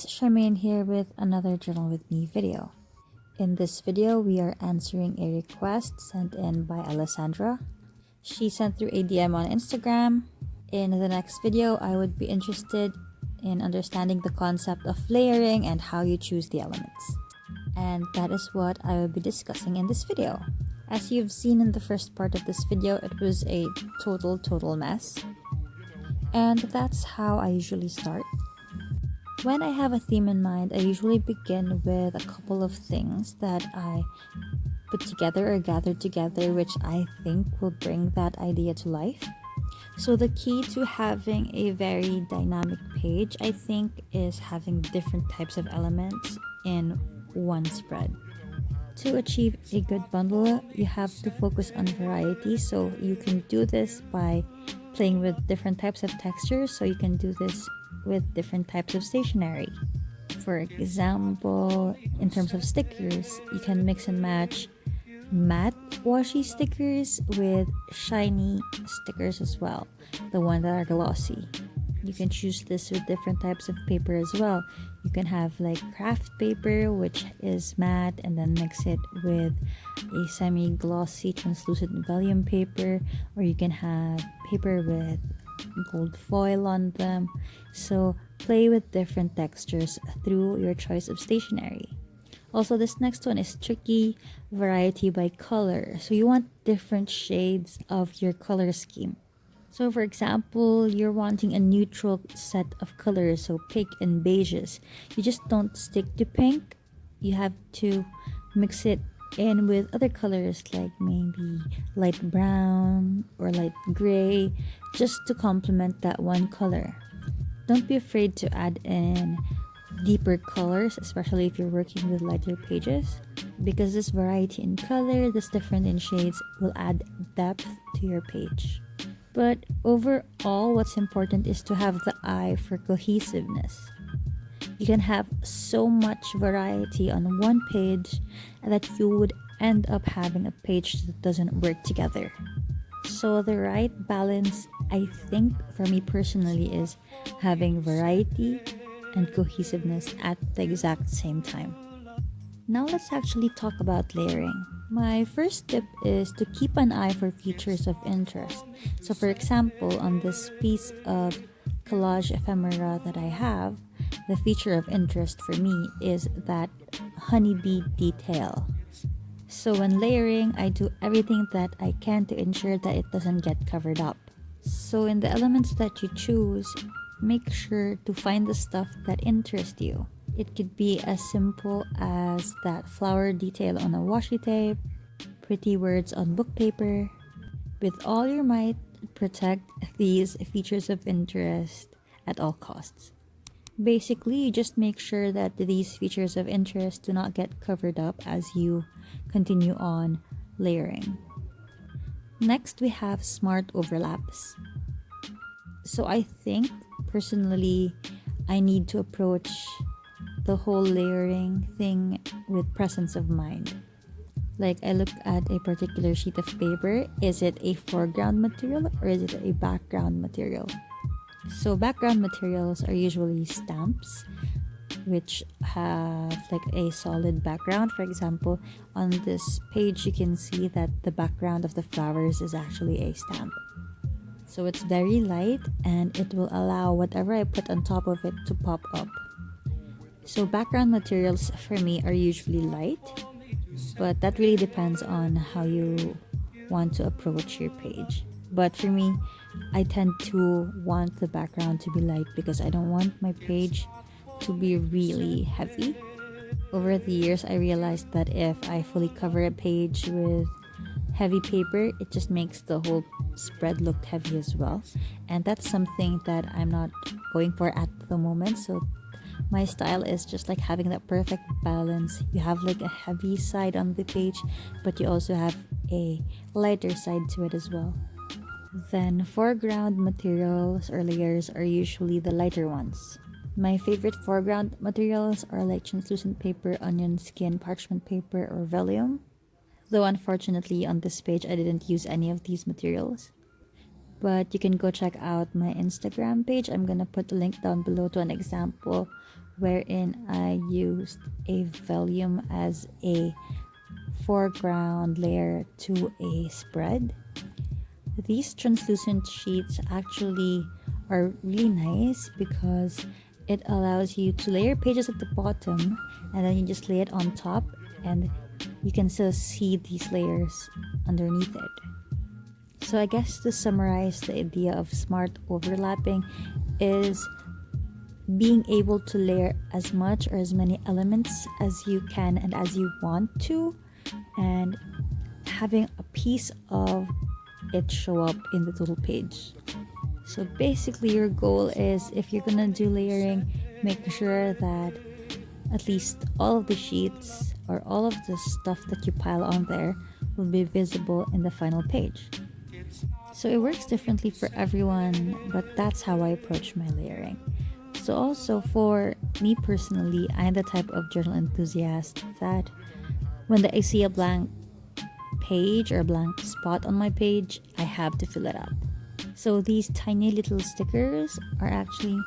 Charmaine here with another Journal with Me video. In this video, we are answering a request sent in by Alessandra. She sent through a DM on Instagram. In the next video, I would be interested in understanding the concept of layering and how you choose the elements. And that is what I will be discussing in this video. As you've seen in the first part of this video, it was a total mess. And that's how I usually start. When I have a theme in mind, I usually begin with a couple of things that I put together or gather together, which I think will bring that idea to life. So the key to having a very dynamic page, I think, is having different types of elements in one spread. To achieve a good bundle, you have to focus on variety, so you can do this by playing with different types of textures, so you can do this with different types of stationery. For example, in terms of stickers, you can mix and match matte washi stickers with shiny stickers as well, the ones that are glossy. You can choose this with different types of paper as well. You can have like kraft paper, which is matte, and then mix it with a semi-glossy translucent vellum paper, or you can have paper with gold foil on them. So play with different textures through your choice of stationery. Also, this next one is tricky: variety by color. So you want different shades of your color scheme. So for example, you're wanting a neutral set of colors, so pink and beiges. You just don't stick to pink. You have to mix it in with other colors like maybe light brown or light gray, just to complement that one color. Don't be afraid to add in deeper colors, especially if you're working with lighter pages, because this variety in color, this different in shades, will add depth to your page. But overall, what's important is to have the eye for cohesiveness. You can have so much variety on one page that you would end up having a page that doesn't work together. So the right balance, I think, for me personally, is having variety and cohesiveness at the exact same time. Now let's actually talk about layering. My first tip is to keep an eye for features of interest. So for example, on this piece of collage ephemera that I have, the feature of interest for me is that honeybee detail. So when layering, I do everything that I can to ensure that it doesn't get covered up. So in the elements that you choose, make sure to find the stuff that interests you. It could be as simple as that flower detail on a washi tape, pretty words on book paper. With all your might, protect these features of interest at all costs. Basically, you just make sure that these features of interest do not get covered up as you continue on layering. Next, we have smart overlaps. So I think, personally, I need to approach the whole layering thing with presence of mind. Like, I look at a particular sheet of paper. Is it a foreground material or is it a background material? So background materials are usually stamps, which have like a solid background. For example, on this page you can see that the background of the flowers is actually a stamp. So it's very light and it will allow whatever I put on top of it to pop up. So background materials for me are usually light, but that really depends on how you want to approach your page. But for me, I tend to want the background to be light because I don't want my page to be really heavy. Over the years, I realized that if I fully cover a page with heavy paper, it just makes the whole spread look heavy as well. And that's something that I'm not going for at the moment. So my style is just like having that perfect balance. You have like a heavy side on the page, but you also have a lighter side to it as well. Then foreground materials or layers are usually the lighter ones. My favorite foreground materials are like translucent paper, onion skin, parchment paper, or vellum. Though unfortunately on this page I didn't use any of these materials. But you can go check out my Instagram page. I'm gonna put a link down below to an example wherein I used a vellum as a foreground layer to a spread. These translucent sheets actually are really nice because it allows you to layer pages at the bottom and then you just lay it on top and you can still see these layers underneath it. So I guess to summarize the idea of smart overlapping is being able to layer as much or as many elements as you can and as you want to, and having a piece of it show up in the total page. So basically your goal is, if you're gonna do layering, make sure that at least all of the sheets or all of the stuff that you pile on there will be visible in the final page. So it works differently for everyone, but that's how I approach my layering. So also for me personally, I'm the type of journal enthusiast that when I see a blank page or a blank spot on my page, I have to fill it up. So these tiny little stickers are actually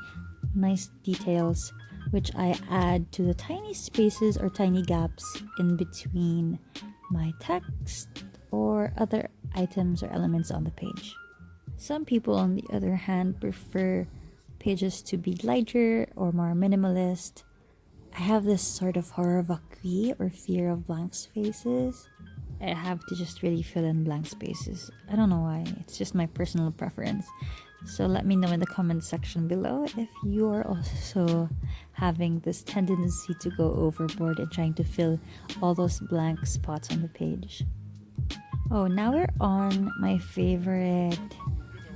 nice details which I add to the tiny spaces or tiny gaps in between my text or other items or elements on the page. Some people, on the other hand, prefer pages to be lighter or more minimalist. I have this sort of horror vacui or fear of blank spaces. I have to just really fill in blank spaces. I don't know why, it's just my personal preference. So let me know in the comment section below if you're also having this tendency to go overboard and trying to fill all those blank spots on the page. Oh, now we're on my favorite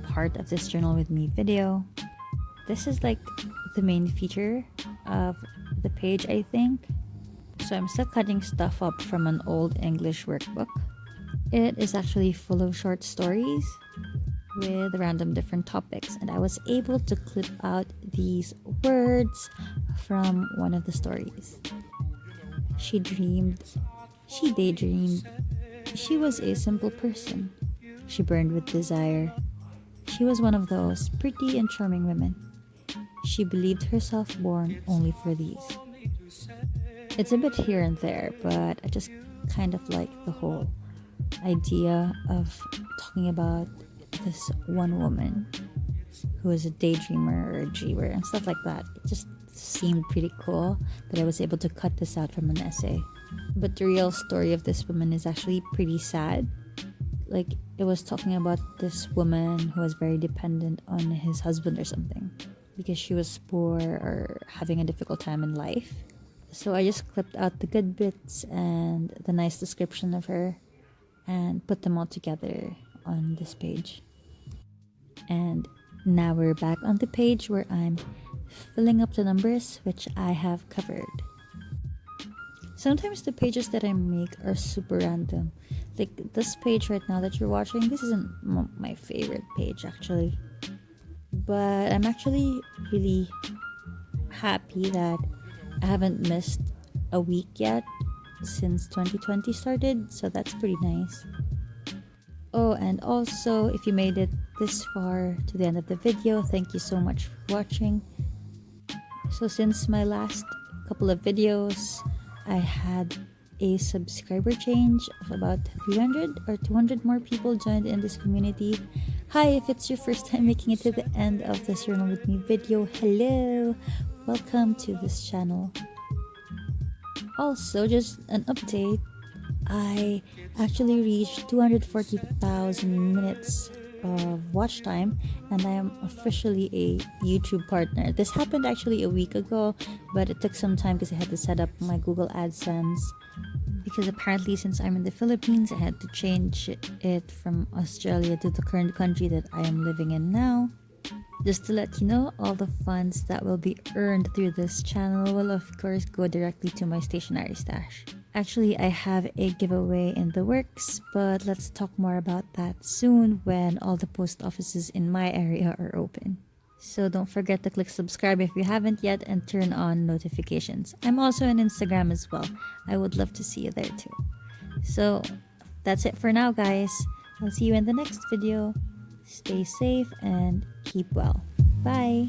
part of this journal with me video. This is like the main feature of the page, I think. So I'm still cutting stuff up from an old English workbook. It is actually full of short stories with random different topics, and I was able to clip out these words from one of the stories. She dreamed, she daydreamed, she was a simple person. She burned with desire. She was one of those pretty and charming women. She believed herself born only for these. It's a bit here and there, but I just kind of like the whole idea of talking about this one woman who is a daydreamer or a dreamer and stuff like that. It just seemed pretty cool that I was able to cut this out from an essay. But the real story of this woman is actually pretty sad. Like, it was talking about this woman who was very dependent on his husband or something because she was poor or having a difficult time in life. So I just clipped out the good bits and the nice description of her and put them all together on this page. And now we're back on the page where I'm filling up the numbers which I have covered. Sometimes the pages that I make are super random. Like this page right now that you're watching, this isn't my favorite page actually. But I'm actually really happy that I haven't missed a week yet since 2020 started, so that's pretty nice. Oh, and also, if you made it this far to the end of the video, thank you so much for watching. So since my last couple of videos, I had a subscriber change of about 300 or 200 more people joined in this community. Hi, if it's your first time making it to the end of this Journal With Me video, hello! Welcome to this channel. Also, just an update, I actually reached 240,000 minutes of watch time and I am officially a YouTube partner. This happened actually a week ago, but it took some time because I had to set up my Google AdSense, because apparently since I'm in the Philippines, I had to change it from Australia to the current country that I am living in now. Just to let you know, all the funds that will be earned through this channel will of course go directly to my stationery stash. Actually, I have a giveaway in the works, but let's talk more about that soon when all the post offices in my area are open. So don't forget to click subscribe if you haven't yet and turn on notifications. I'm also on Instagram as well. I would love to see you there too. So that's it for now, guys. I'll see you in the next video. Stay safe and keep well. Bye!